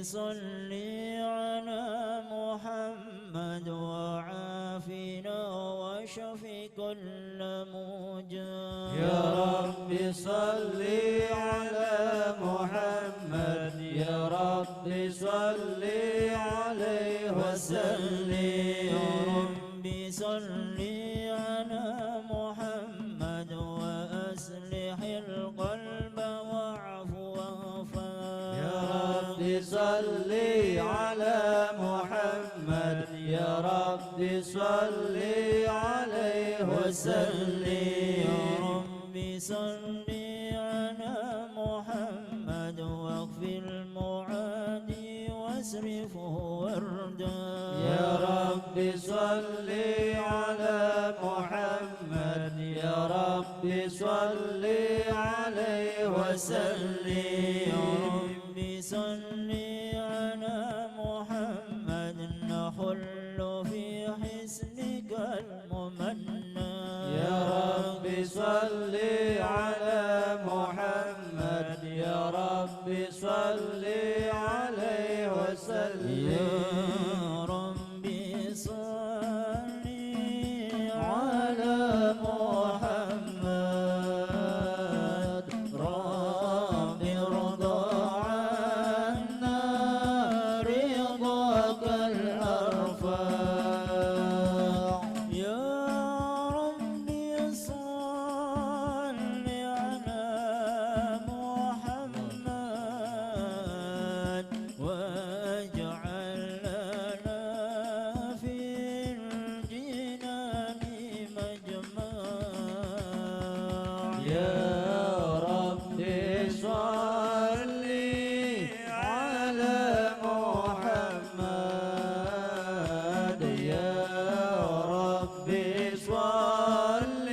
صل على محمد وعافنا واشف كل موجع يا رب صل على محمد يا رب صل عليه وسلم يا رب صل على محمد وأصلح القلب واعف واغفر يا رب صل على محمد يا رب صل عليه وسلم يا رب صل على محمد واغفر المعادي واصرفه وردا يا رب صل على محمد يا رب صل عليه وسلم يا رب صل على محمد نحل في حسنك الممنى يا رب صل على محمد يا رب صل عليه وسلم يا رب صل على محمد رب ارضى عنا رضاك الأرفع يا رب صل على محمد واجعل لنا في الجنان مجمع يا رب صل على محمد يا رب صل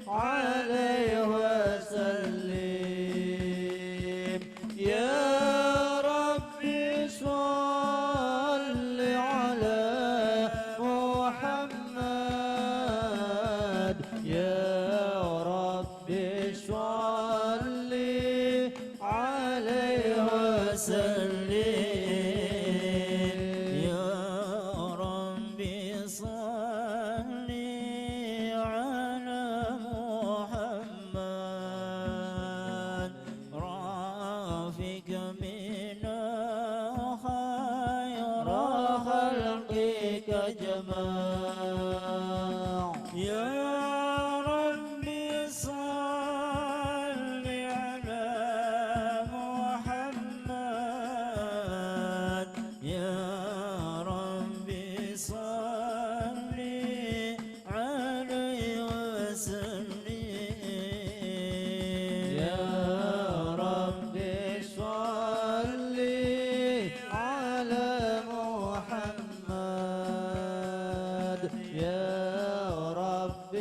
عليه وسلم يا رب صل على محمد يا رب صل عليه وسلم يا رب صل على محمد رافق منا خير خلقك جماع يا رب صل على محمد يا رب صل عليه وسلم يا رب صل على محمد يا رب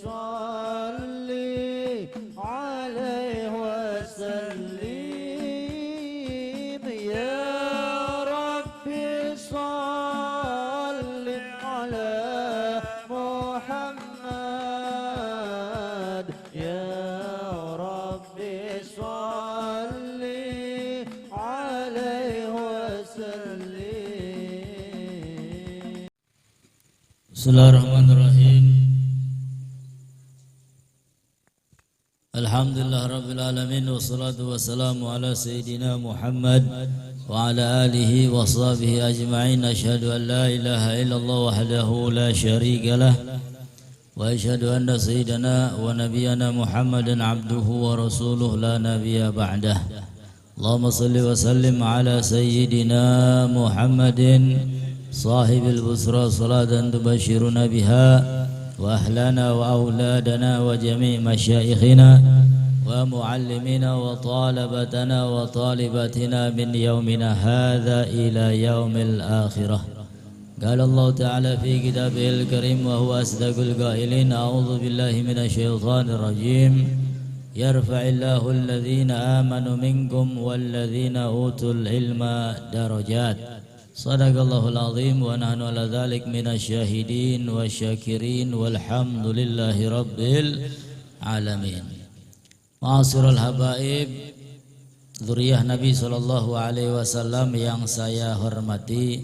صل عليه وسلم يا رب صل على محمد يا رب صل عليه وسلم Bismillahirrahmanirrahim. Alhamdulillah Rabbil Alamin. Wassalatu wassalamu ala Sayyidina Muhammad wa ala alihi wa sahbihi ajma'in. Ashhadu an la ilaha illallah wahdahu la sharika lah wa ashhadu anna Sayyidina wa Nabiyana Muhammadan abduhu wa rasuluh la nabiyya ba'dah. Allahumma salli wa sallim ala Sayyidina Muhammadin صاحب البصرى صلاة تبشرنا بها وأهلنا وأولادنا وجميع مشايخنا ومعلمنا وطالبتنا وطالباتنا من يومنا هذا إلى يوم الآخرة. قال الله تعالى في كتابه الكريم وهو أصدق القائلين أعوذ بالله من الشيطان الرجيم يرفع الله الذين آمنوا منكم والذين أوتوا العلم درجات. Sadaqallahul azim wa nahnu ala dhalik minasyahidin wa syakirin walhamdulillahi rabbil alamin. Ma'asyiral habaib, Dzurriyyah Nabi sallallahu alaihi wasallam yang saya hormati,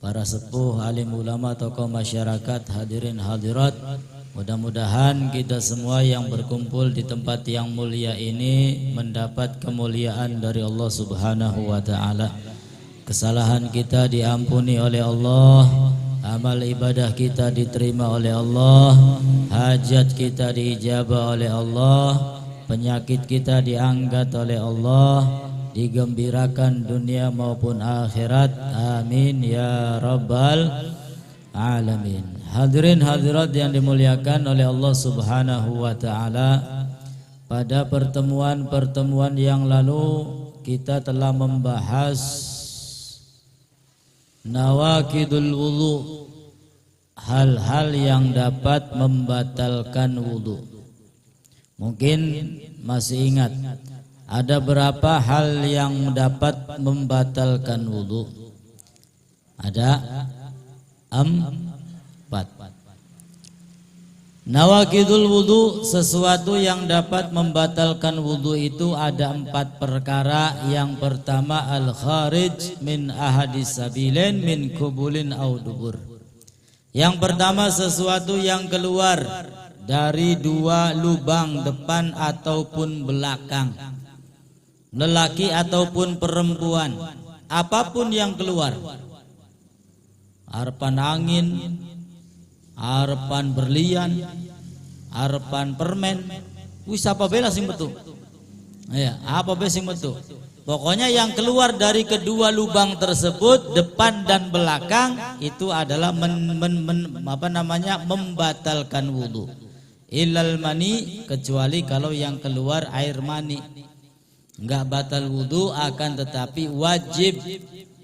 para sepuh, alim ulama, tokoh masyarakat, hadirin hadirat, mudah-mudahan kita semua yang berkumpul di tempat yang mulia ini mendapat kemuliaan dari Allah Subhanahu wa taala. Kesalahan kita diampuni oleh Allah, amal ibadah kita diterima oleh Allah, hajat kita diijabah oleh Allah, penyakit kita diangkat oleh Allah, digembirakan dunia maupun akhirat. Amin ya rabbal alamin. Hadirin hadirat yang dimuliakan oleh Allah Subhanahu wa taala, pada pertemuan-pertemuan yang lalu kita telah membahas nawaqidul wudu, hal-hal yang dapat membatalkan wudu. Mungkin masih ingat ada berapa hal yang dapat membatalkan wudu? Ada 4. Nawaqidul wudu, sesuatu yang dapat membatalkan wudu itu ada 4 perkara. Yang pertama, al-kharij min ahadis sabilain min kubulin au dubur. Yang pertama, sesuatu yang keluar dari 2 lubang depan ataupun belakang, lelaki ataupun perempuan, apapun yang keluar, harapan angin, harapan berlian, harapan permen, wis apa bela sing metu. Ya, apa bela sing metu. Pokoknya yang keluar dari kedua lubang tersebut, depan dan belakang, itu adalah membatalkan wudu. Ilal mani, kecuali kalau yang keluar air mani, enggak batal wudu, akan tetapi wajib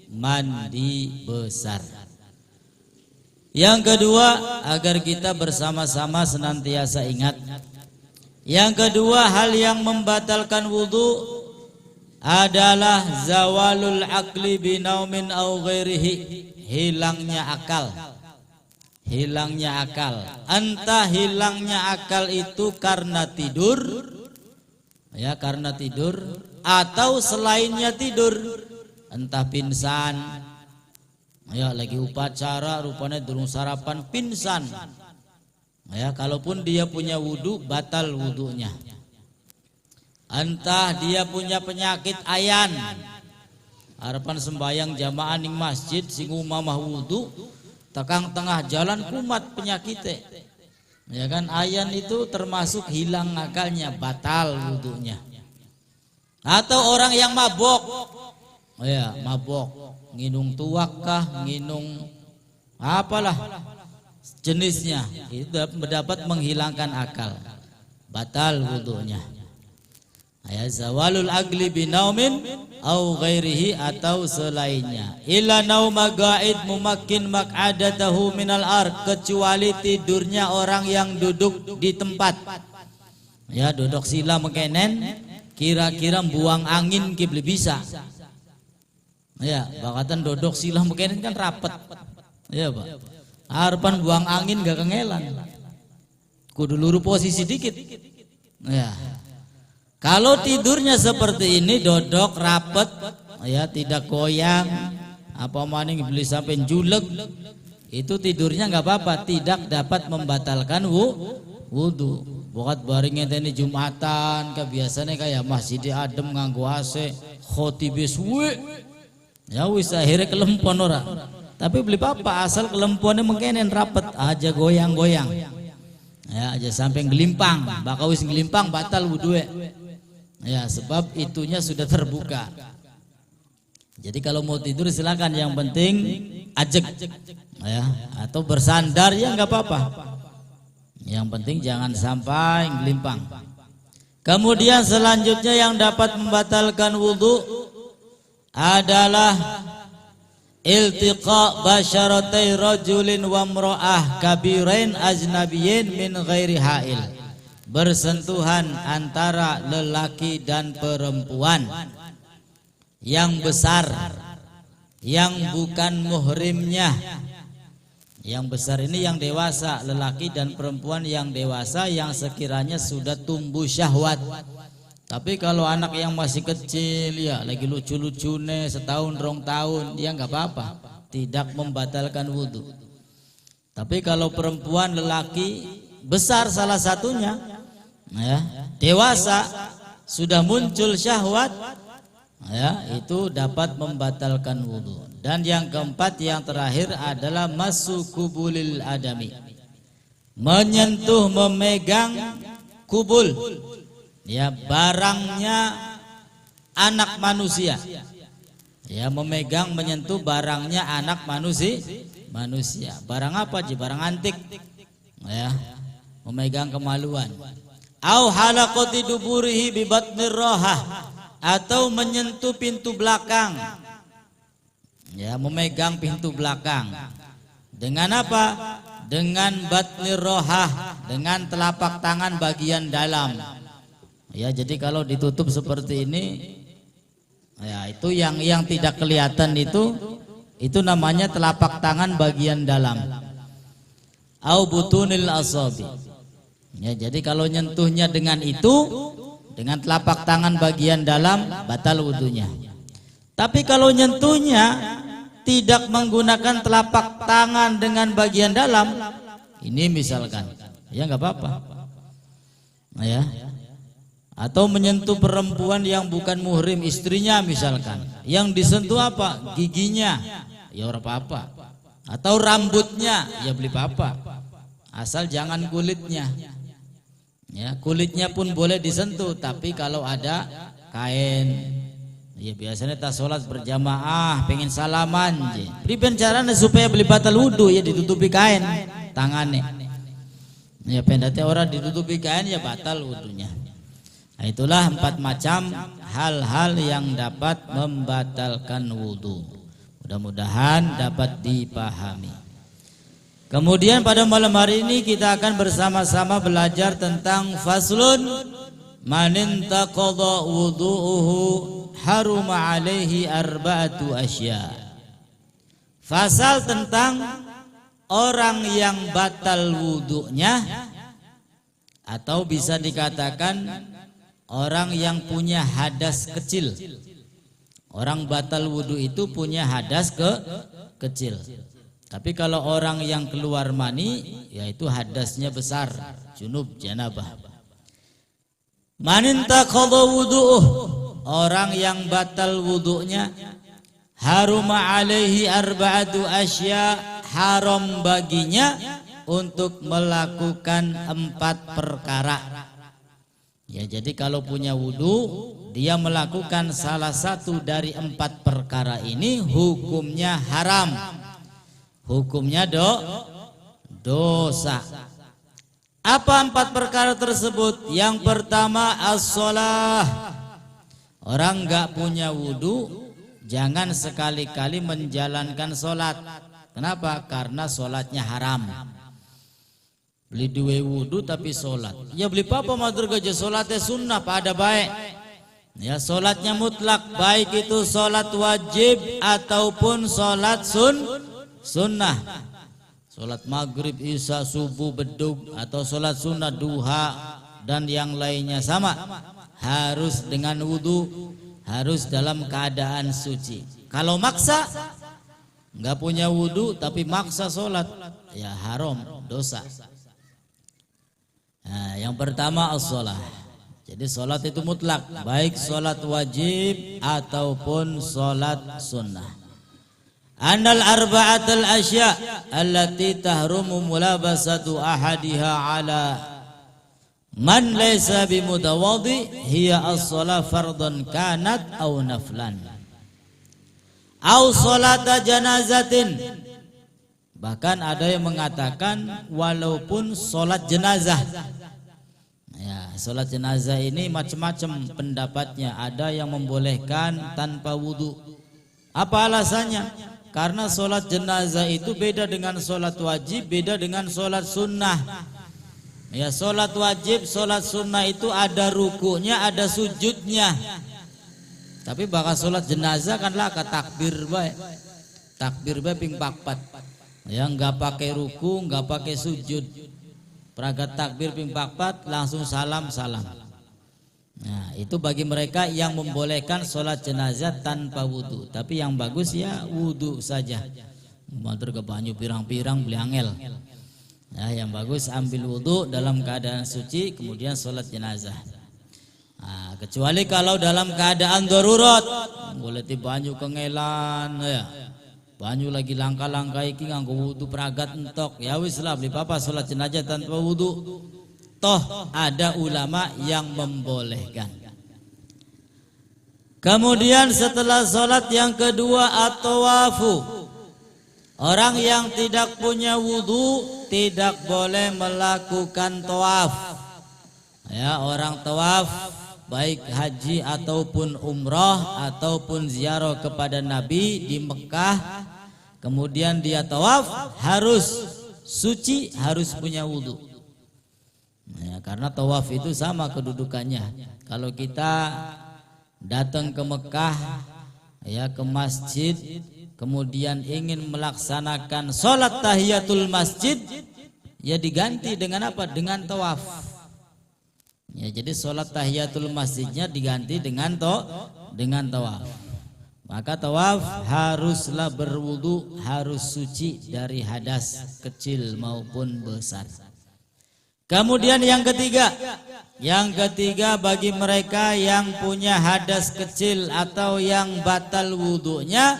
mandi besar. Yang kedua, agar kita bersama-sama senantiasa ingat, yang kedua hal yang membatalkan wudu adalah zawalul aqli binaumin au ghairihi, hilangnya akal. Hilangnya akal, entah hilangnya akal itu karena tidur, ya karena tidur, atau selainnya tidur, entah pingsan, ya lagi upacara rupanya durung sarapan pingsan, ya kalaupun dia punya wudu batal wudunya. Entah dia punya penyakit ayan, harapan sembahyang jamaah ning masjid sing umamah wudu, tekang tengah jalan kumat penyakitnya, ya kan, ayan itu termasuk hilang akalnya, batal wudunya. Atau orang yang mabok, ya mabok, nginung tuak kah, nginung apalah jenisnya, itu dapat menghilangkan akal, batal wudunya. Ya, zawalul aqli binaumin au ghairihi, atau selainnya. Ila nauma ga'id mumakkin maq'adatahu minal ar, kecuali tidurnya orang yang duduk di tempat, ya duduk sila mekenen, kira-kira buang angin kibli bisa. Ya, bakatan duduk sila mekenen kan rapet, ya Pak. Harapan buang angin gak kengelan, kudu luru posisi dikit. Ya, kalau tidurnya seperti ini, dodok rapet, ya tidak goyang, apa maning beli sampai julek, itu tidurnya nggak apa-apa, tidak dapat membatalkan wudu. Bukat baringnya tadi Jumatan, kebiasaannya kayak masjid adem nganggo AC, khotibnya suwe, ya wis akhirnya kelempon orang. Tapi beli apa, asal kelemponnya mengkenen rapet aja goyang-goyang, ya aja sampai ngelimpang, bakal wis ngelimpang batal wudu. Ya, sebab itunya sudah terbuka. Jadi kalau mau tidur silakan, yang penting ajek, ya, atau bersandar ya nggak apa-apa. Yang penting jangan sampai ngelimpang. Kemudian selanjutnya yang dapat membatalkan wudu adalah iltiqa basyaratai rajulin wa mra'ah kabirain ajnabiyyin min ghairi hail, bersentuhan antara lelaki dan perempuan yang besar, yang bukan muhrimnya. Yang besar ini yang dewasa, lelaki dan perempuan yang dewasa yang sekiranya sudah tumbuh syahwat. Tapi kalau anak yang masih kecil ya lagi lucu-lucune setahun 2 tahun ya nggak apa-apa, tidak membatalkan wudhu. Tapi kalau perempuan lelaki besar salah satunya ya, dewasa sudah muncul syahwat ya, itu dapat membatalkan wudhu. Dan yang keempat yang terakhir adalah masukubulil adami, menyentuh memegang kubul ya, barangnya anak manusia ya, memegang menyentuh barangnya anak manusia. Barang apa sih? Barang antik ya, memegang kemaluan. Au halaqati duburihi bi batnir rahah, atau menyentuh pintu belakang ya, memegang pintu belakang. Dengan apa? Dengan batnir rahah, dengan telapak tangan bagian dalam. Ya, jadi kalau ditutup seperti ini ya, itu yang tidak kelihatan itu namanya telapak tangan bagian dalam. Au butunil asabi. Ya, jadi kalau nyentuhnya dengan itu, dengan telapak tangan bagian dalam, batal wudunya. Tapi kalau nyentuhnya tidak menggunakan telapak tangan dengan bagian dalam, ini misalkan ya nggak apa-apa ya. Atau menyentuh perempuan yang bukan muhrim, istrinya misalkan, yang disentuh apa? Giginya, ya ora apa-apa. Atau rambutnya, ya beli apa-apa, asal jangan kulitnya ya. Kulitnya pun boleh disentuh, tapi kalau ada kain ya, biasanya tas sholat berjamaah pengen salaman priben caranya supaya beli batal wudhu ya, ditutupi kain tangannya ya, pendatnya orang ditutupi kain ya batal wudhunya. Nah, itulah 4 macam hal-hal yang dapat membatalkan wudhu. Mudah-mudahan dapat dipahami. Kemudian pada malam hari ini kita akan bersama-sama belajar tentang faslun man intaqadha wudhu'uhu haruma alaihi arba'atu asya. Fasal tentang orang yang batal wudhunya, atau bisa dikatakan orang yang punya hadas kecil. Orang batal wudhu itu punya hadas kecil. Tapi kalau orang yang keluar mani, yaitu hadasnya besar, junub, janabah. Man intaqadha wudhu'uh, orang yang batal wudhunya, haruma alaihi arba'atu asya, haram baginya untuk melakukan 4 perkara. Ya, jadi kalau punya wudhu, dia melakukan salah satu dari 4 perkara ini, hukumnya haram, hukumnya dosa. Apa 4 perkara tersebut? Yang pertama as-shalah. Orang nggak punya wudhu jangan sekali-kali menjalankan sholat. Kenapa? Karena sholatnya haram. Beli duwe wudhu tapi sholat, ya beli apa matur gaja, sholatnya sunnah pada baik ya, sholatnya mutlak, baik itu sholat wajib ataupun sholat sunnah, sholat maghrib, isya, subuh, bedug, atau sholat sunnah, duha, dan yang lainnya sama, harus dengan wudhu, harus dalam keadaan suci. Kalau maksa, nggak punya wudhu tapi maksa sholat, ya haram, dosa. Nah, yang pertama as-shalah. Jadi sholat itu mutlak, baik sholat wajib ataupun sholat sunnah. Annal arba'atul asya allati tahrumu mulabasatu ahadiha ala man laysa bimutawaddi hiya as-shalah fardhan kanat aw naflan aw sholata janazatin. Bahkan ada yang mengatakan walaupun sholat jenazah. Ya, sholat jenazah ini macam-macam pendapatnya. Ada yang membolehkan tanpa wudhu. Apa alasannya? Karena sholat jenazah itu beda dengan sholat wajib, beda dengan sholat sunnah. Ya, sholat wajib, sholat sunnah itu ada rukunya, ada sujudnya. Tapi bakal sholat jenazah kanlah ke takbir baik. Takbir baik ping 4. Ya, nggak pakai ruku, nggak pakai sujud. Peragat takbir ping 4 langsung salam. Nah, itu bagi mereka yang membolehkan sholat jenazah tanpa wudu. Tapi yang bagus ya wudu saja. Matur ke banyu pirang-pirang beli angel. Nah, yang bagus ambil wudu dalam keadaan suci kemudian sholat jenazah. Nah, kecuali kalau dalam keadaan darurat, boleh ti banyu kengelan ya. Banyu lagi langka-langka iki nganggo wudu peragat entok. Ya wis lah beli papa sholat jenazah tanpa wudu. Toh ada ulama yang membolehkan. Kemudian setelah sholat yang kedua at-tawafu. Orang yang tidak punya wudu tidak boleh melakukan tawaf. Ya, orang tawaf baik haji ataupun umrah ataupun ziarah kepada Nabi di Mekah, kemudian dia tawaf harus suci, harus punya wudu. Ya, karena tawaf itu sama kedudukannya. Kalau kita datang ke Mekah, ya ke masjid, kemudian ingin melaksanakan sholat tahiyatul masjid, ya diganti dengan apa? Dengan tawaf. Ya, jadi sholat tahiyatul masjidnya diganti dengan tawaf. Maka tawaf haruslah berwudu, harus suci dari hadas kecil maupun besar. Kemudian yang ketiga bagi mereka yang punya hadas kecil atau yang batal wudunya,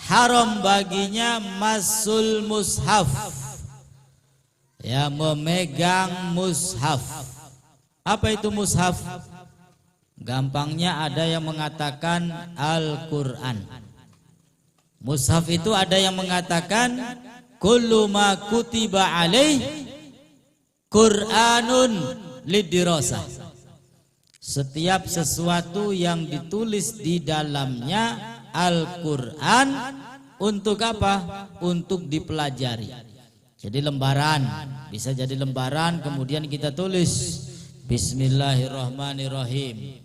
haram baginya masul mushaf. Ya, memegang mushaf. Apa itu mushaf? Gampangnya ada yang mengatakan Al-Qur'an. Mushaf itu ada yang mengatakan kullu ma kutiba alaih Qur'anun lidirasah. Setiap sesuatu yang ditulis di dalamnya Al-Qur'an untuk apa? Untuk dipelajari. Jadi lembaran, bisa jadi lembaran kemudian kita tulis Bismillahirrahmanirrahim.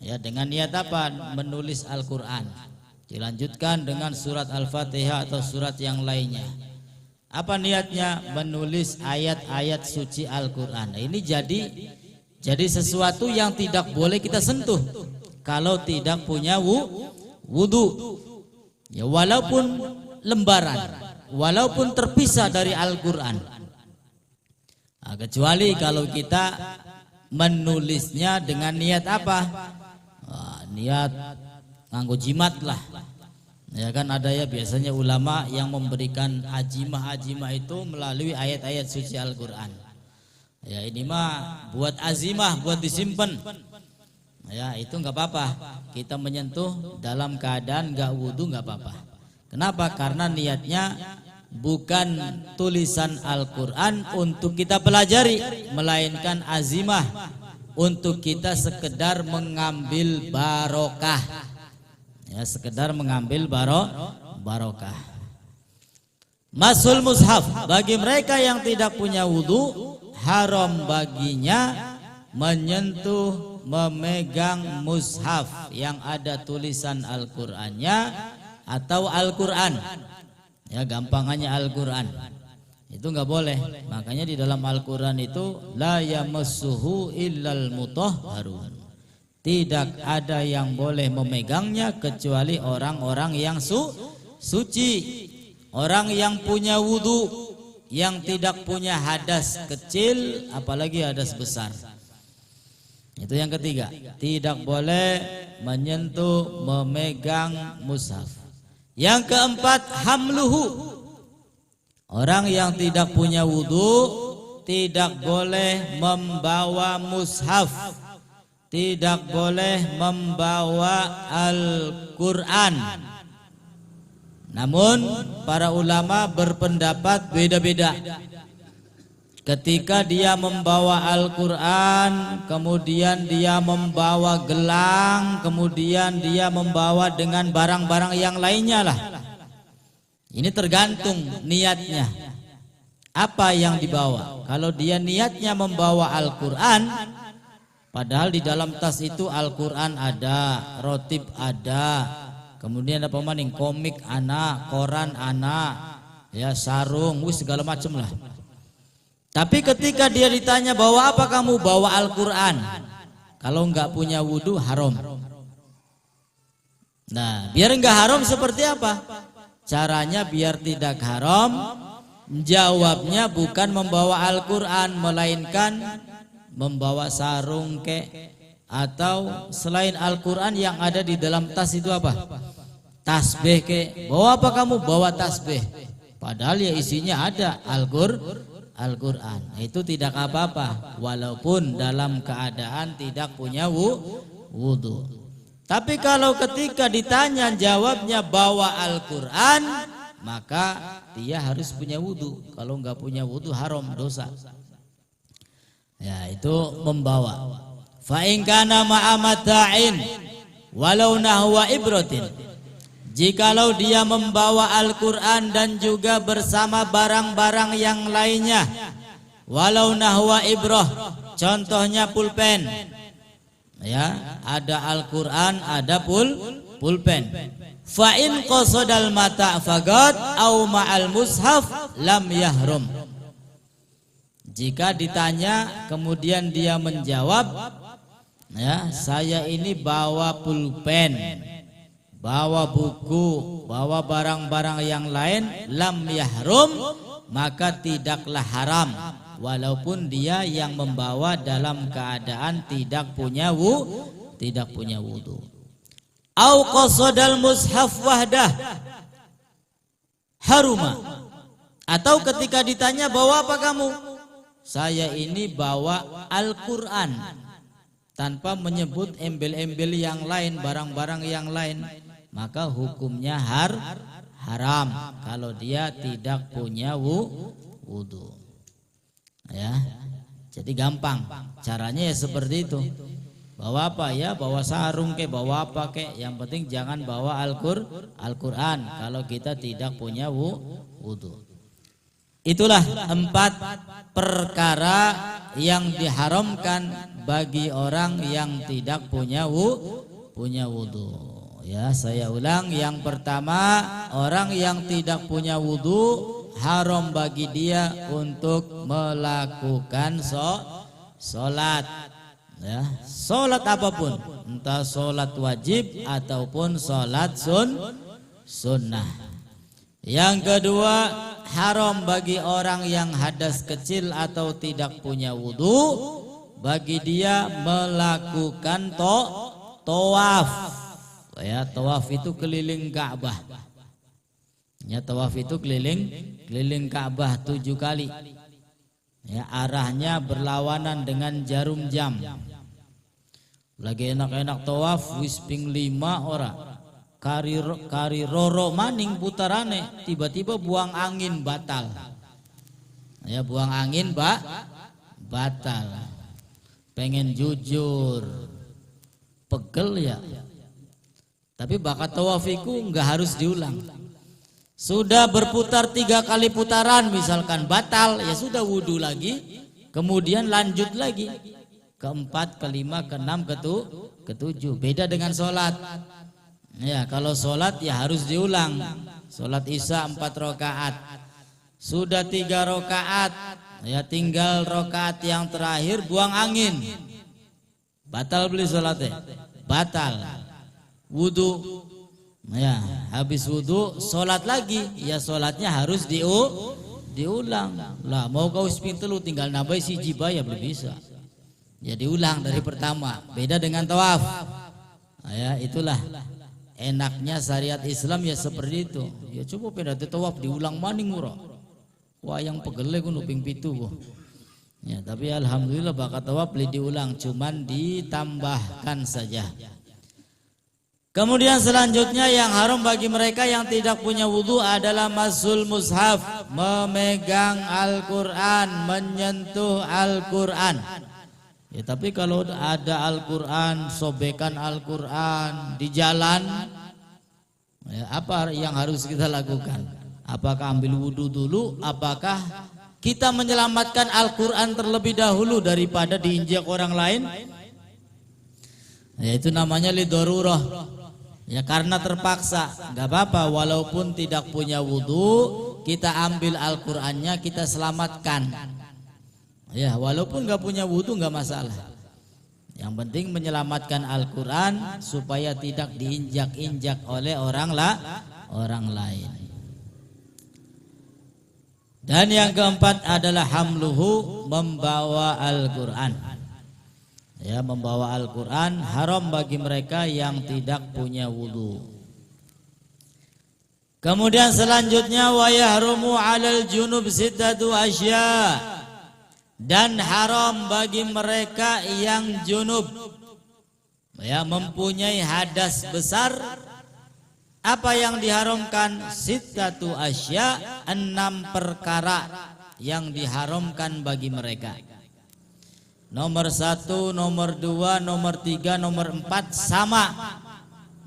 Ya, dengan niat apa? Menulis Al-Qur'an. Dilanjutkan dengan surat Al-Fatihah atau surat yang lainnya. Apa niatnya? Menulis ayat-ayat suci Al-Qur'an. Nah, ini jadi sesuatu yang tidak boleh kita sentuh kalau tidak punya wudu. Ya, walaupun lembaran, walaupun terpisah dari Al-Qur'an. Nah, kecuali kalau kita menulisnya dengan niat apa? Niat nganggo jimat lah. Ya kan ada ya biasanya ulama yang memberikan azimah itu melalui ayat-ayat suci Al-Qur'an. Ya ini mah buat azimah, buat disimpan. Ya itu nggak apa-apa. Kita menyentuh dalam keadaan nggak wudu nggak apa-apa. Kenapa? Karena niatnya bukan tulisan Al-Qur'an untuk kita pelajari, melainkan azimah untuk kita sekedar mengambil barokah. Ya, sekedar mengambil barokah. Masul mushaf, bagi mereka yang tidak punya wudu, haram baginya menyentuh, memegang mushaf yang ada tulisan Al-Qur'annya atau Al-Qur'an. Ya, gampangannya Al-Qur'an. Itu enggak boleh. Makanya di dalam Al-Qur'an itu la yamassuhu illal mutahharun. Tidak ada yang boleh memegangnya kecuali orang-orang yang suci. Orang yang punya wudu, yang tidak punya hadas kecil, apalagi hadas besar. Itu yang ketiga. Tidak boleh menyentuh, memegang mushaf. Yang keempat, hamluhu. Orang yang tidak punya wudu tidak boleh membawa mushaf. Tidak boleh membawa Al-Qur'an. Namun para ulama berpendapat beda-beda. Ketika dia membawa Al-Qur'an, kemudian dia membawa gelang, kemudian dia membawa dengan barang-barang yang lainnya lah. Ini tergantung niatnya. Apa yang dibawa? Kalau dia niatnya membawa Al-Qur'an, padahal di dalam tas itu Al-Qur'an ada, rotib ada, kemudian apa maning komik anak, koran anak, ya sarung, wis segala macam lah. Tapi ketika dia ditanya bawa apa kamu? Bawa Al-Qur'an. Kalau nggak punya wudu haram. Nah, biar nggak haram seperti apa? Caranya biar tidak haram, jawabnya bukan membawa Al-Quran, melainkan membawa sarung atau selain Al-Quran yang ada di dalam tas itu apa? Tasbih bawa apa kamu? Bawa tasbih. Padahal ya isinya ada Al-Quran. Itu tidak apa-apa, walaupun dalam keadaan tidak punya wudu. Tapi kalau ketika ditanya jawabnya bawa Al-Quran, maka dia harus punya wudu. Kalau nggak punya wudu haram, dosa. Ya, itu membawa. Fa in kana ma'a mata'in walau nahwa ibratin. Jikalau dia membawa Al-Quran dan juga bersama barang-barang yang lainnya, walau nahwa ibrah, contohnya pulpen. Ya, ada Al-Quran, ada pulpen. Fa in qasadal mata' faqad au ma'al mushaf lam yahrum. Jika ditanya kemudian dia menjawab, ya, saya ini bawa pulpen, bawa buku, bawa barang-barang yang lain, lam yahrum, maka tidaklah haram, walaupun dia yang membawa dalam keadaan tidak punya wudu. Au qasadal mushaf wahdah haruma. Atau ketika ditanya bawa apa kamu? Saya ini bawa Al-Quran, tanpa menyebut embel-embel yang lain, barang-barang yang lain, maka hukumnya haram kalau dia tidak punya wudu. Ya, jadi gampang caranya ya seperti itu. Bawa apa ya? Bawa sarung bawa apa yang penting jangan bawa Al-Quran kalau kita tidak punya wudu. Itulah 4 perkara yang diharamkan bagi orang yang tidak punya wudu. Ya, saya ulang, yang pertama, orang yang tidak punya wudu haram bagi dia untuk melakukan sholat. Ya, sholat apapun, entah sholat wajib ataupun sholat sunnah. Yang kedua, haram bagi orang yang hadas kecil atau tidak punya wudu, bagi dia melakukan tawaf. Ya, tawaf itu keliling Ka'bah. Ya, tawaf itu keliling Ka'bah 7 kali. Ya, arahnya berlawanan dengan jarum jam. Lagi enak-enak tawaf wis ping 5 orang. Kari roro maning putarane, tiba-tiba buang angin batal. Ya, buang angin batal. Pengen jujur, pegel ya. Tapi bakat tawafiku nggak harus diulang. Sudah berputar 3 kali putaran misalkan batal, ya sudah wudu lagi, kemudian lanjut lagi. Keempat, kelima, keenam, ketujuh. Beda dengan sholat. Ya, kalau sholat ya harus diulang. Sholat isya 4 rakaat. Sudah 3 rakaat, ya tinggal rakaat yang terakhir buang angin. Batal beli sholatnya? Batal. Wudu. Ya, habis wudu sholat lagi. Ya sholatnya harus diulang. Lah mau kau sepintu lu tinggal nambah siji bae ya belum bisa. Ya diulang dari pertama. Beda dengan tawaf. Ya, itulah enaknya syariat Islam ya seperti itu. Ya coba pindah tawaf diulang maning murah. Wah yang pegele ku nuping pitu ku. Ya, tapi alhamdulillah bakat tawaf beli diulang, cuman ditambahkan saja. Kemudian selanjutnya yang haram bagi mereka yang tidak punya wudu adalah masul mushaf, memegang Al-Quran, menyentuh Al-Quran. Ya, tapi kalau ada Al-Quran, sobekan Al-Quran di jalan, ya, apa yang harus kita lakukan? Apakah ambil wudu dulu? Apakah kita menyelamatkan Al-Quran terlebih dahulu daripada diinjak orang lain? Ya, itu namanya lidorurah. Ya, karena terpaksa, nggak apa-apa. Walaupun tidak punya wudu, kita ambil Al-Qurannya, kita selamatkan. Ya, walaupun nggak punya wudu nggak masalah. Yang penting menyelamatkan Al-Quran supaya tidak diinjak-injak oleh orang lain. Dan yang keempat adalah hamluhu, membawa Al-Quran. Ya, membawa Al-Quran haram bagi mereka yang tidak punya wudu. Kemudian selanjutnya wa yahrumu 'alal junub sittatu asya. Dan haram bagi mereka yang junub, ya, mempunyai hadas besar. Apa yang diharamkan? Sittatu asya, 6 perkara yang diharamkan bagi mereka. Nomor 1, nomor 2, nomor 3, nomor 4 sama,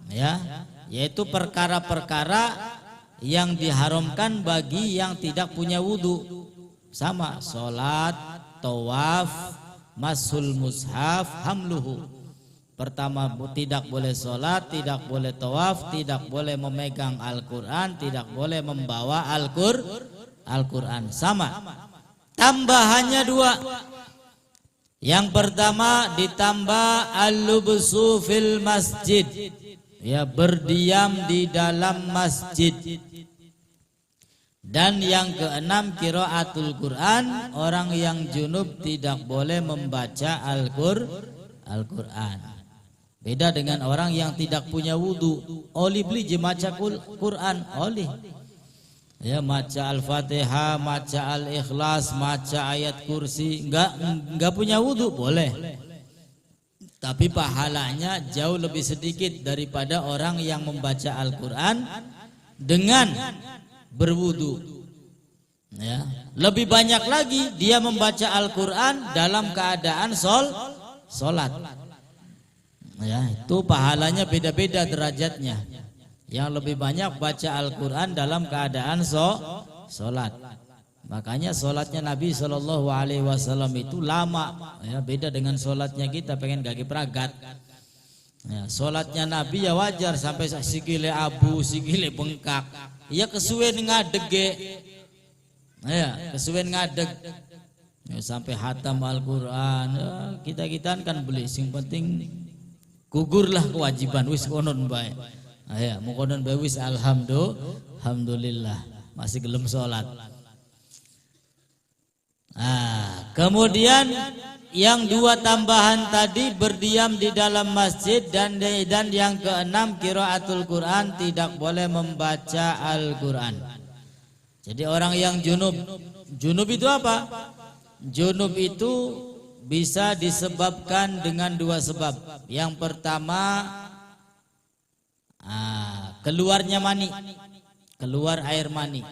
ya, yaitu perkara-perkara yang diharamkan bagi yang tidak punya wudu. Sama, sholat, tawaf, masul mushaf, hamluhu. Pertama, tidak boleh sholat, tidak boleh tawaf, tidak boleh memegang Al-Quran, tidak boleh membawa Al-Quran. Sama, tambahannya 2. Yang pertama ditambah al-lubsu fil masjid, ya, berdiam di dalam masjid. Dan yang keenam qiraatul Quran, orang yang junub tidak boleh membaca Al-Quran. Beda dengan orang yang tidak punya wudu. Oli beli je maca Quran, oli. Ya, maca Al-Fatihah, maca Al-Ikhlas, maca ayat kursi, enggak punya wudu boleh. Tapi pahalanya jauh lebih sedikit daripada orang yang membaca Al-Quran dengan berwudu. Ya, lebih banyak lagi dia membaca Al-Quran dalam keadaan sholat. Ya, itu pahalanya beda-beda derajatnya. Yang lebih banyak baca Al-Quran dalam keadaan sholat. Makanya sholatnya Nabi SAW itu lama, ya, beda dengan sholatnya kita pengen gagi peragat. Ya, sholatnya Nabi ya wajar sampai sikile abu, sikile bengkak. Ya kesuwen ngadeg, ya kesuwen ngadeg, ya, sampai hatam Al-Quran. Ya, kita kan beli, sing penting gugurlah kewajiban wis konon bae. Ya, mau konon bae wis alhamdulillah masih gelem sholat. Kemudian yang 2 tambahan tadi berdiam di dalam masjid, dan yang keenam qiraatul Quran, tidak boleh membaca Al-Quran. Jadi orang yang junub itu apa? Junub itu bisa disebabkan dengan 2 sebab. Yang pertama keluarnya mani, keluar air mani.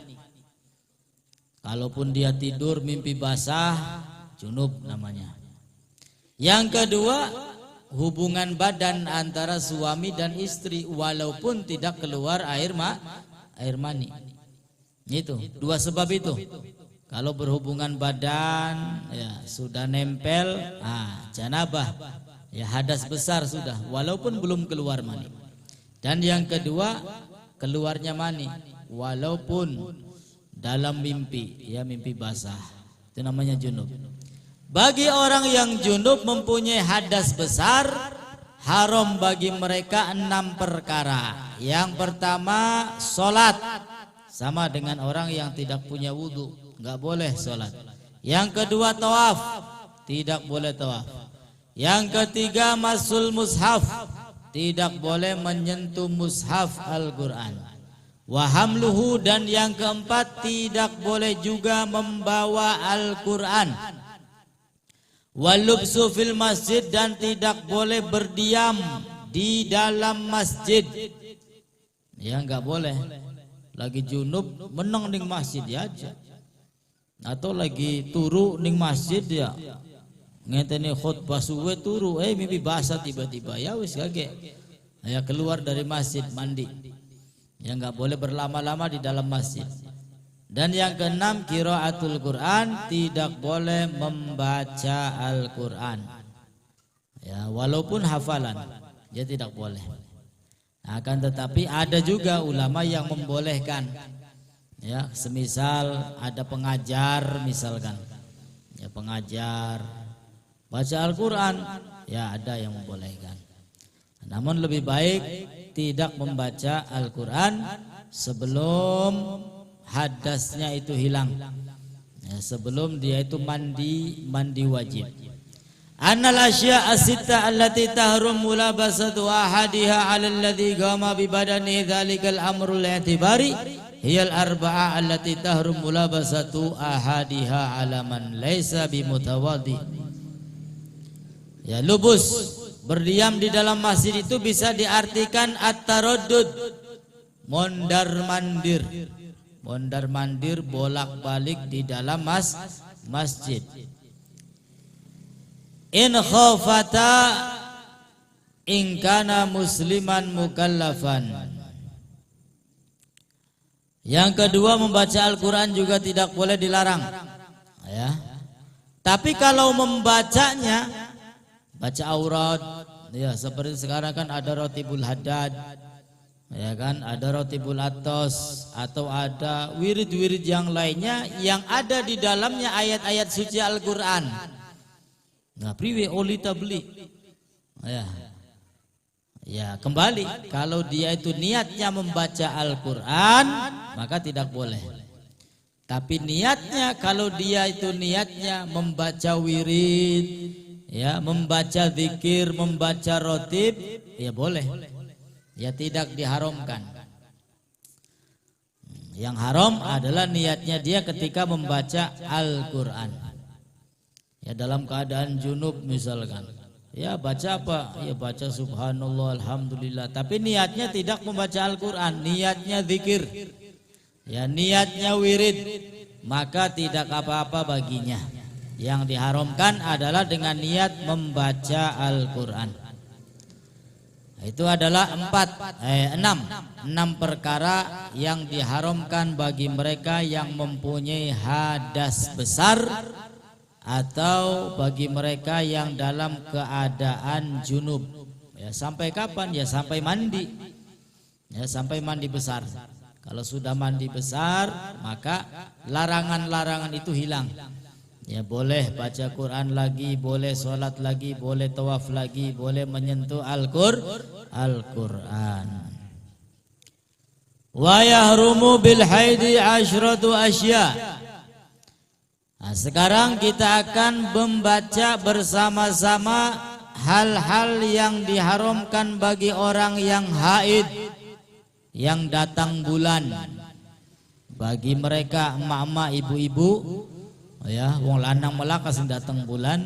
Kalaupun dia tidur mimpi basah, junub namanya. Yang kedua, hubungan badan antara suami dan istri walaupun tidak keluar air mani. Itu 2 sebab itu. Kalau berhubungan badan, ya sudah nempel, janabah, ya hadas besar sudah walaupun belum keluar mani. Dan yang kedua, keluarnya mani walaupun dalam mimpi, ya mimpi basah. Itu namanya junub. Bagi orang yang junub mempunyai hadas besar, haram bagi mereka 6 perkara. Yang pertama, sholat. Sama dengan orang yang tidak punya wudu, nggak boleh sholat. Yang kedua, tawaf, tidak boleh tawaf. Yang ketiga, masul mushaf, tidak boleh menyentuh mushaf Al-Quran. Wahamluhu, dan yang keempat, tidak boleh juga membawa Al-Quran. Walubsu fil masjid, dan tidak boleh berdiam di dalam masjid. Ya nggak boleh. Lagi junub meneng ning masjid ya aja. Atau lagi turu ning masjid ya. Ngenteni khutbah suwe turu, mimpi basah tiba-tiba, ya wis kage. Ya keluar dari masjid mandi. Ya nggak boleh berlama-lama di dalam masjid. Dan yang keenam, qiraatul Quran, tidak boleh membaca Al-Quran. Ya, walaupun hafalan, dia tidak boleh. Akan tetapi ada juga ulama yang membolehkan. Ya, semisal ada pengajar misalkan. Ya, pengajar baca Al-Quran, ya ada yang membolehkan. Namun lebih baik tidak membaca Al-Quran sebelum hadasnya itu hilang, ya, sebelum dia itu mandi wajib. Annal asya as-sitta allati tahrum mulabasatu ahadiha 'ala alladhi qama bi badani dzalikal amru al-i'tibari hiyal arba'a allati tahrum mulabasatu ahadiha 'ala man laysa bimutawaddi. Ya, lubus berdiam di dalam masjid itu bisa diartikan at-taraddud, mondar-mandir. Mondar-mandir bolak-balik di dalam masjid. In khafata in kana musliman mukallafan. Yang kedua, membaca Al-Quran juga tidak boleh dilarang, ya. Tapi kalau membacanya, baca aurat, ya, seperti sekarang kan ada Rotibul Haddad, ya kan, ada Rotibul Atos, atau ada wirid-wirid yang lainnya yang ada di dalamnya ayat-ayat suci Al-Quran. Nah, priwe olita beli, ya kembali, kalau dia itu niatnya membaca Al-Quran maka tidak boleh. Tapi niatnya, kalau dia itu niatnya membaca wirid, ya, membaca zikir, membaca rotib, ya boleh, ya, tidak diharamkan. Yang haram adalah niatnya dia ketika membaca Al-Quran. Ya, dalam keadaan junub misalkan, ya baca apa? Ya baca subhanallah, alhamdulillah. Tapi niatnya tidak membaca Al-Quran, niatnya zikir, ya, niatnya wirid, maka tidak apa-apa baginya. Yang diharamkan adalah dengan niat membaca Al-Quran. Itu adalah enam perkara yang diharamkan bagi mereka yang mempunyai hadas besar, atau bagi mereka yang dalam keadaan junub. Ya, sampai kapan? Ya sampai mandi. Ya, sampai mandi besar. Kalau sudah mandi besar, maka larangan-larangan itu hilang. Ya, boleh baca Quran lagi, boleh sholat lagi, boleh tawaf lagi, boleh menyentuh Al-Quran. Wa yahrumu bil haidi asyratu asya. Nah, sekarang kita akan membaca bersama-sama hal-hal yang diharamkan bagi orang yang haid, yang datang bulan. Bagi mereka emak-emak, ibu-ibu, ya, wong lanang melakas yang datang bulan.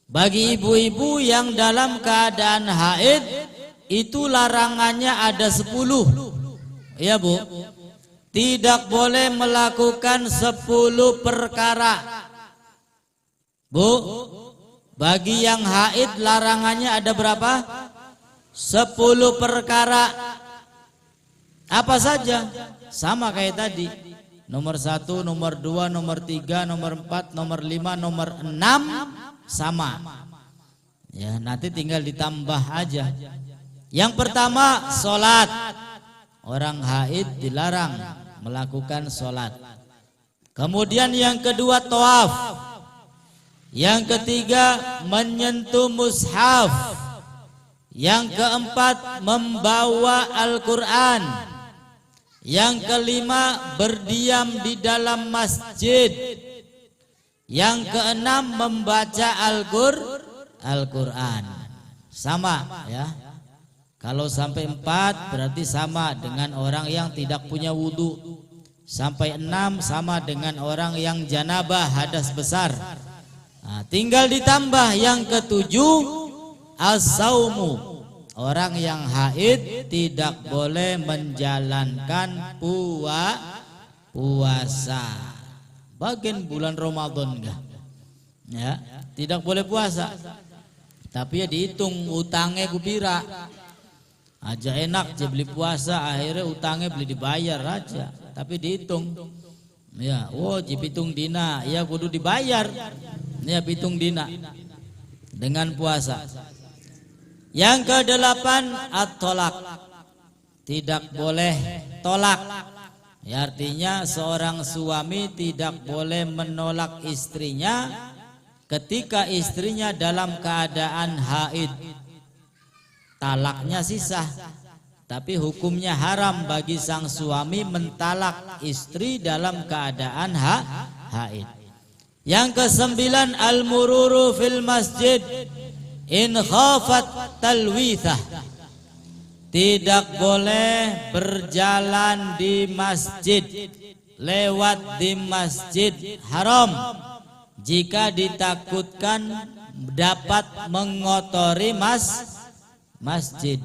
Bagi ibu-ibu yang dalam keadaan haid, itu larangannya ada 10. Ya, Bu. Tidak boleh melakukan 10 perkara. Bu, bagi yang haid larangannya ada berapa? 10 perkara. Apa saja? Sama kayak tadi. Nomor 1, nomor 2, nomor 3, nomor 4, nomor 5, nomor 6 sama. Ya, nanti tinggal ditambah aja. Yang pertama, sholat. Orang haid dilarang melakukan sholat. Kemudian yang kedua, tawaf. Yang ketiga, menyentuh mushaf. Yang keempat, membawa Al-Quran. Yang kelima, berdiam di dalam masjid. Yang keenam, membaca Al-Quran. Sama, ya. Kalau sampai 4 berarti sama dengan orang yang tidak punya wudu. Sampai 6 sama dengan orang yang janabah, hadas besar. Nah, tinggal ditambah yang ketujuh, as-saumu. Orang yang haid tidak boleh menjalankan puasa. Bagian bulan Ramadan enggak? Ya, tidak boleh puasa. Tapi ya dihitung utangnya kupira. Aja enak je beli puasa, akhirnya utangnya beli dibayar aja. Tapi dihitung. Ya, oh je pitung dina, ya kudu dibayar. Ya pitung dina dengan puasa. Yang ke-8, at-tolak. Tidak boleh tolak. Ya, artinya seorang suami tidak boleh menolak istrinya ketika istrinya dalam keadaan haid, talaknya sih sah, tapi hukumnya haram bagi sang suami mentalak istri dalam keadaan haid. Yang kesembilan, al-mururu fil masjid in khafat talwithah. Tidak boleh berjalan di masjid, lewat di masjid haram jika ditakutkan dapat mengotori masjid.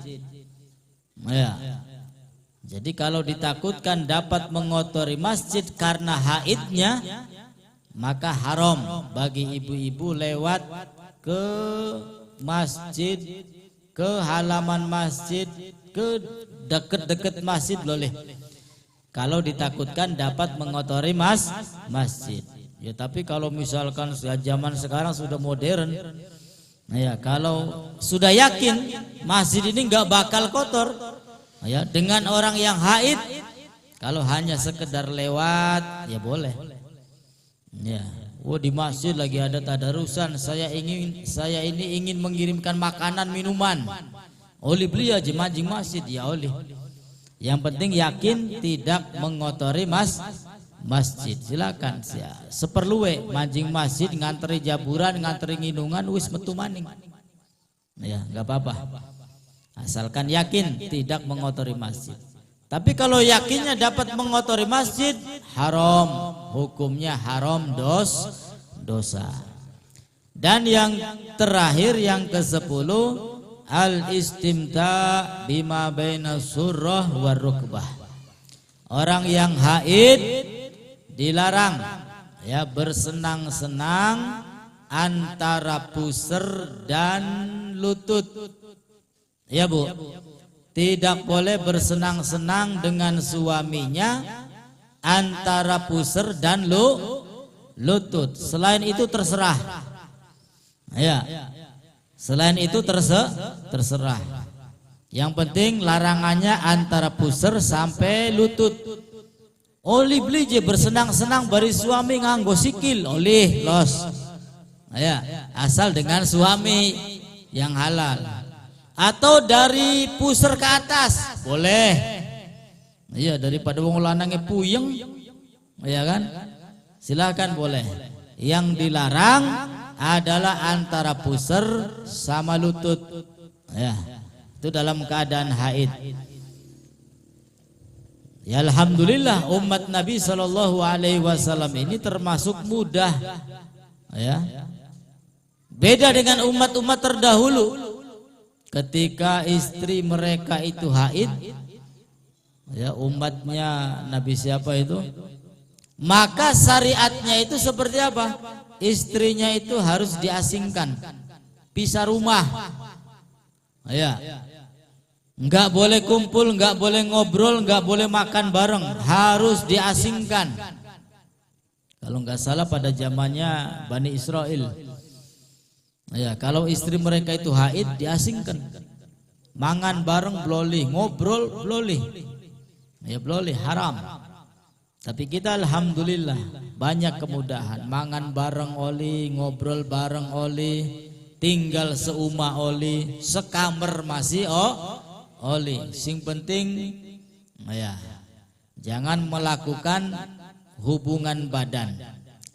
Ya. Jadi kalau ditakutkan dapat mengotori masjid karena haidnya, maka haram bagi ibu-ibu lewat ke masjid, ke halaman masjid, ke dekat-dekat masjid boleh. Kalau ditakutkan dapat mengotori masjid. Ya, tapi kalau misalkan zaman sekarang sudah modern, ya kalau sudah yakin masjid ini nggak bakal kotor, ya dengan orang yang haid, kalau hanya sekedar lewat, ya boleh. Ya, di masjid lagi ada tadarusan, saya ini ingin mengirimkan makanan minuman, oleh beli aja mancing masjid, ya oleh. Yang penting yakin tidak mengotori masjid. Silakan ya. Seperluwe mancing masjid, nganteri jaburan, nganteri nginungan, wis metu maning. Ya, nggak apa-apa. Asalkan yakin tidak mengotori masjid. Tapi kalau yakinnya dapat mengotori masjid, haram, hukumnya haram, dosa. Dan yang terakhir, yang ke-10, al-istimta bima baina surrah war rukbah. Orang yang haid dilarang ya bersenang-senang antara pusar dan lutut. Ya Bu, tidak boleh bersenang-senang dengan suaminya antara pusar dan lutut. Selain itu terserah. Ya. Selain itu terserah. Yang penting larangannya antara pusar sampai lutut. Oli beli je bersenang-senang bari suami nganggo sikil, oleh los. Ya, asal dengan suami yang halal. Atau dari pusar ke atas, boleh. Iya, daripada wong lanangnya puyeng, ya kan? Silakan boleh. Yang dilarang adalah antara pusar sama lutut. Ya, itu dalam keadaan haid. Ya alhamdulillah umat Nabi SAW ini termasuk mudah. Ya. Beda dengan umat-umat terdahulu. Ketika istri mereka itu haid, ya umatnya Nabi siapa itu? Maka syariatnya itu seperti apa? Istrinya itu harus diasingkan, pisah rumah. Ya. Enggak boleh kumpul, enggak boleh ngobrol, enggak boleh makan bareng, harus diasingkan. Kalau enggak salah pada zamannya Bani Israel. Ya, kalau istri mereka itu haid diasingkan. Mangan bareng boleh, ngobrol boleh. Ya boleh, haram. Tapi kita alhamdulillah banyak kemudahan. Mangan bareng oli, ngobrol bareng oli, tinggal seumah oli, sekamar masih oli. Sing penting ya jangan melakukan hubungan badan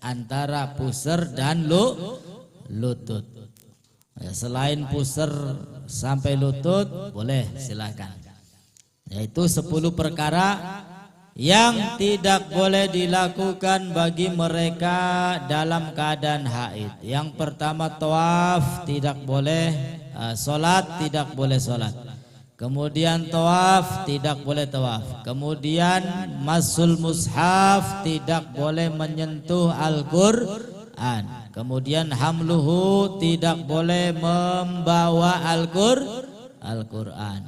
antara pusar dan lutut. Ya, selain pusar sampai lutut boleh, silakan. Yaitu 10 perkara yang tidak boleh dilakukan bagi mereka dalam keadaan haid. Yang pertama tawaf tidak boleh, solat tidak boleh solat. Kemudian tawaf tidak boleh tawaf. Kemudian masul mushaf tidak boleh menyentuh Al-Qur'an. Kemudian hamluhu tidak boleh membawa Al-Qur'an.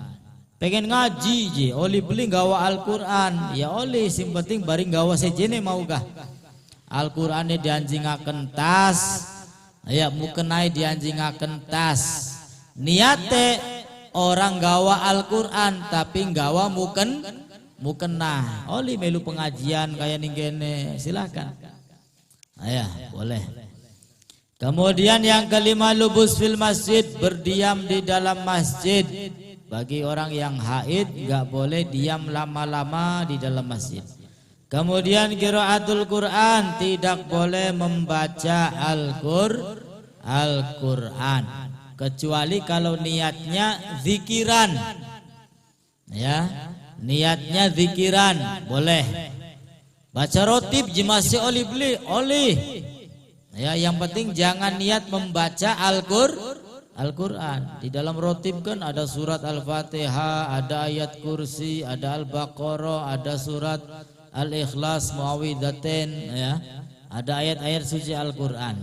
Pengen ngaji je, oli beli gawa Al-Qur'an. Ya oli, sing penting bari gawa sejene mau gah. Al-Qur'ane dianjingaken tas. Ya mukenai dianjingaken tas. Niate orang gawa Al-Qur'an tapi gawa mukenah. Oli melu pengajian kayak ning kene, silakan. Ya, boleh. Kemudian yang kelima, lubus fil masjid, berdiam di dalam masjid. Bagi orang yang haid enggak boleh diam lama-lama di dalam masjid. Kemudian qiraatul Quran, tidak boleh membaca Al-Quran kecuali kalau niatnya zikiran. Ya, niatnya zikiran boleh. Baca rotib masih oleh. Ya, yang penting jangan niat membaca Al-Quran. Di dalam rotib kan ada surat Al-Fatihah, ada ayat kursi, ada Al-Baqarah, ada surat Al-Ikhlas, Muawwidzatain, ya. Ada ayat-ayat suci Al-Quran.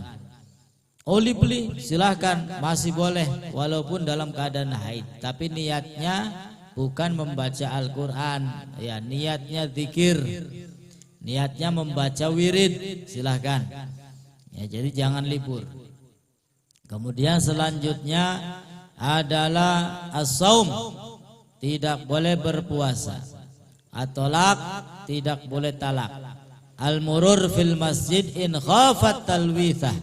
Beli silahkan, masih boleh walaupun dalam keadaan haid. Tapi niatnya bukan membaca Al-Quran, ya, niatnya zikir, niatnya membaca wirid, silahkan. Ya, jadi jangan libur. Kemudian selanjutnya adalah as-saum, tidak boleh berpuasa. At-talaq, tidak boleh talak. Al-murur fil masjid in khafat talwithah,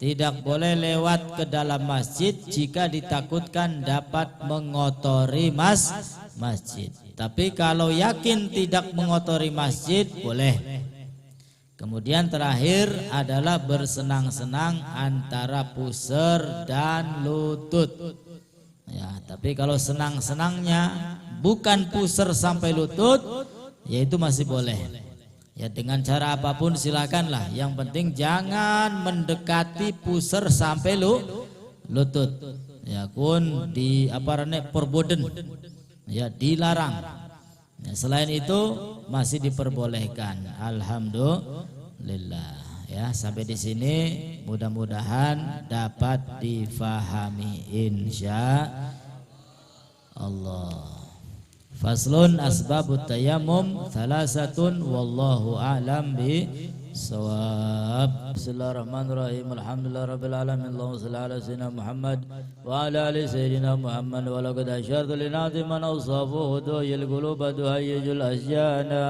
tidak boleh lewat ke dalam masjid jika ditakutkan dapat mengotori masjid. Tapi kalau yakin tidak mengotori masjid, boleh. Kemudian terakhir adalah bersenang-senang antara pusar dan lutut. Ya, tapi kalau senang-senangnya bukan pusar sampai lutut, yaitu masih boleh. Ya, dengan cara apapun silakanlah. Yang penting jangan mendekati pusar sampai lutut. Ya, kun di perboden. Ya, dilarang. Ya, selain itu masih diperbolehkan. Alhamdulillah. Ya, sampai di sini mudah-mudahan dapat difahami insya Allah. Faslun asbabut tayammum thalathatun wallahu a'lam bisawab. Bismillahirrahmanirrahim. Alhamdulillahirabbil alamin. Allahumma shalli ala sayyidina Muhammad wa ala ali sayyidina Muhammad. Wa laqad ashartu linati man awsafuhu du'il quluba duhayyijul asyana.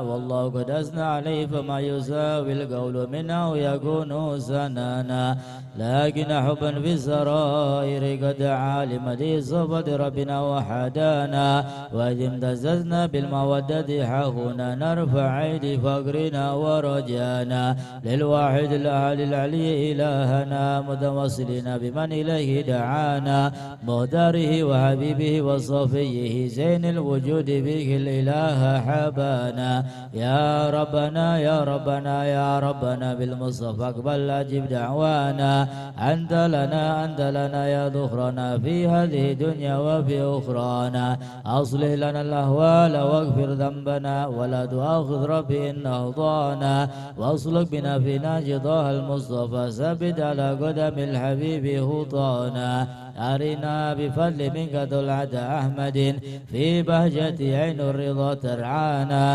Wallahu qad asna alayhi fama yusawil qawlu minhu yakunu sanana. Lakin hubban fi sarairi qad alima di sifati rabbina wa hadana. Wa imtazazna bil mawaddati hahuna narfa aidi faqrina wa rajana lil wahid al ahad al ali ilahana mutawasilina biman ilayhi da'ana muhdarihi wa habibihi wa safiyihi zainil wujudi bihi al ilaha habana ya rabbana ya rabbana ya rabbana bil mustafa aqbal ajib da'wana anta lana ya dhukhrana fi hadhihi dunya wa fi ukhrana aslih lana al ahwala waghfir dhanbana wa la tu'akhidh rabbi in ahdana واصلك بنا في ناجضها المصطفى ثبت على قدم الحبيب خطانا أرنا بفضل منك طلعة أحمد في بهجة عين الرضا ترعانا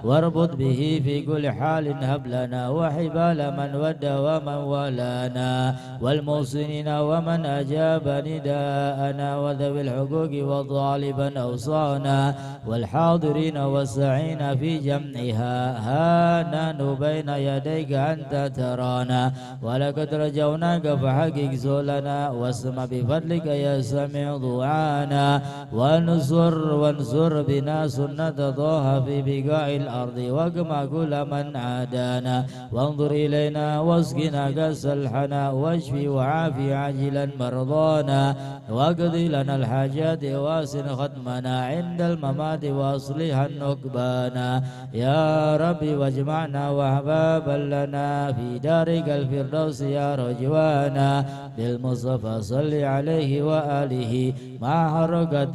واربط به في كل حال هب لنا وحبال من ود ومن ولانا والمحسنين ومن أجاب نداءنا وذوي الحقوق وطالبا أوصانا والحاضرين والسعين في جمعها هانا بين يديك أنت ترانا ولقد رجوناك فحقق زولنا واسمع بفضلك يا سميع دعانا وانصر بنا سنة طه في بقاع الأرض واقمع كل من عادانا وانظر إلينا واسقنا كأس الحنا واشفي وعافي عاجلا مرضانا واقضي لنا الحاجات واسن ختمنا عند الممات واصلح النكبانا يا ربي واجمعنا وأحبابا لنا في دارك الفردوس يا رجوانا بالمصطفى صل عليه وآله ما حركت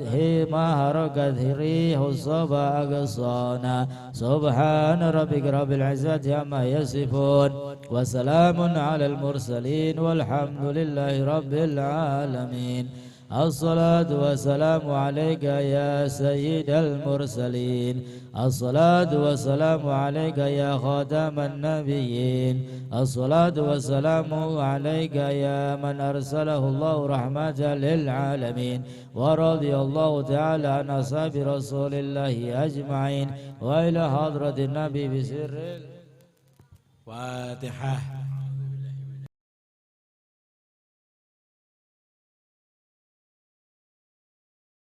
ريح الصبا أقصانا سبحان ربك رب العزة عما يصفون وسلام على المرسلين والحمد لله رب العالمين. الصلاة والسلام عليك يا سيد المرسلين. الصلاة والسلام عليك يا خاتم النبيين. الصلاة والسلام عليك يا من أرسله الله رحمة للعالمين. ورضي الله تعالى عن أصحاب رسول الله أجمعين وإلى حضرة النبي بسر الفاتحة.